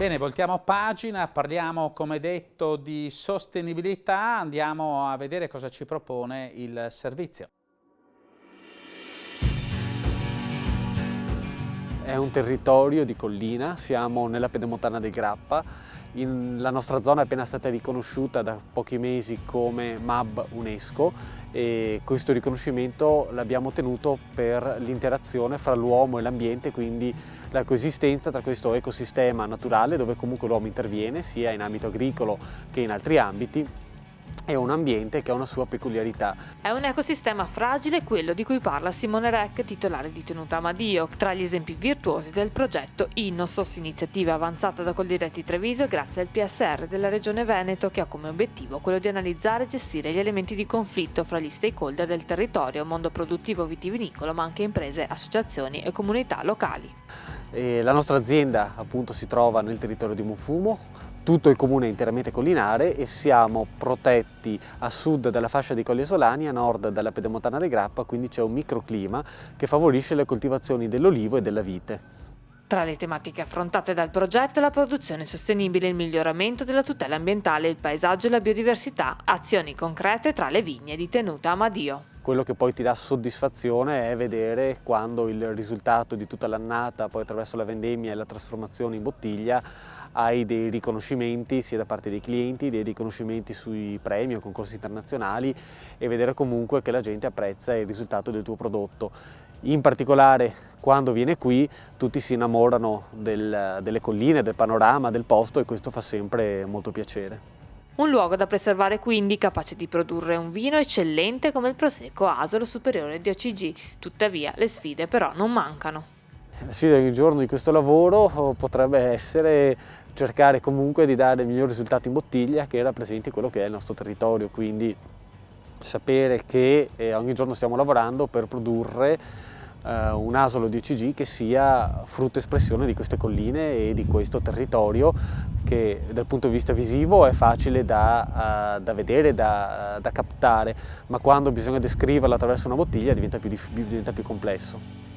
Bene, voltiamo pagina, parliamo come detto di sostenibilità, andiamo a vedere cosa ci propone il servizio. È un territorio di collina, siamo nella Pedemontana del Grappa, la nostra zona è appena stata riconosciuta da pochi mesi come MAB UNESCO e questo riconoscimento l'abbiamo ottenuto per l'interazione fra l'uomo e l'ambiente, quindi la coesistenza tra questo ecosistema naturale dove comunque l'uomo interviene sia in ambito agricolo che in altri ambiti e un ambiente che ha una sua peculiarità. È un ecosistema fragile quello di cui parla Simone Rech, titolare di Tenuta Amadio, tra gli esempi virtuosi del progetto Innosos, iniziativa avanzata da Coldiretti Treviso grazie al PSR della Regione Veneto, che ha come obiettivo quello di analizzare e gestire gli elementi di conflitto fra gli stakeholder del territorio, mondo produttivo vitivinicolo, ma anche imprese, associazioni e comunità locali. La nostra azienda appunto si trova nel territorio di Monfumo. Tutto il comune è interamente collinare e siamo protetti a sud dalla fascia dei Colli Esolani, a nord dalla Pedemontana del Grappa, quindi c'è un microclima che favorisce le coltivazioni dell'olivo e della vite. Tra le tematiche affrontate dal progetto la produzione sostenibile, il miglioramento della tutela ambientale, il paesaggio e la biodiversità, azioni concrete tra le vigne di Tenuta Amadio. Quello che poi ti dà soddisfazione è vedere quando il risultato di tutta l'annata, poi attraverso la vendemmia e la trasformazione in bottiglia, hai dei riconoscimenti sia da parte dei clienti, dei riconoscimenti sui premi o concorsi internazionali e vedere comunque che la gente apprezza il risultato del tuo prodotto. In particolare quando viene qui tutti si innamorano delle colline, del panorama, del posto e questo fa sempre molto piacere. Un luogo da preservare quindi, capace di produrre un vino eccellente come il Prosecco Asolo superiore di OCG. Tuttavia le sfide però non mancano. La sfida di ogni giorno di questo lavoro potrebbe essere cercare comunque di dare il miglior risultato in bottiglia che rappresenti quello che è il nostro territorio, quindi sapere che ogni giorno stiamo lavorando per produrre un asolo di OCG che sia frutto espressione di queste colline e di questo territorio che dal punto di vista visivo è facile da vedere, da captare, ma quando bisogna descriverlo attraverso una bottiglia diventa più complesso.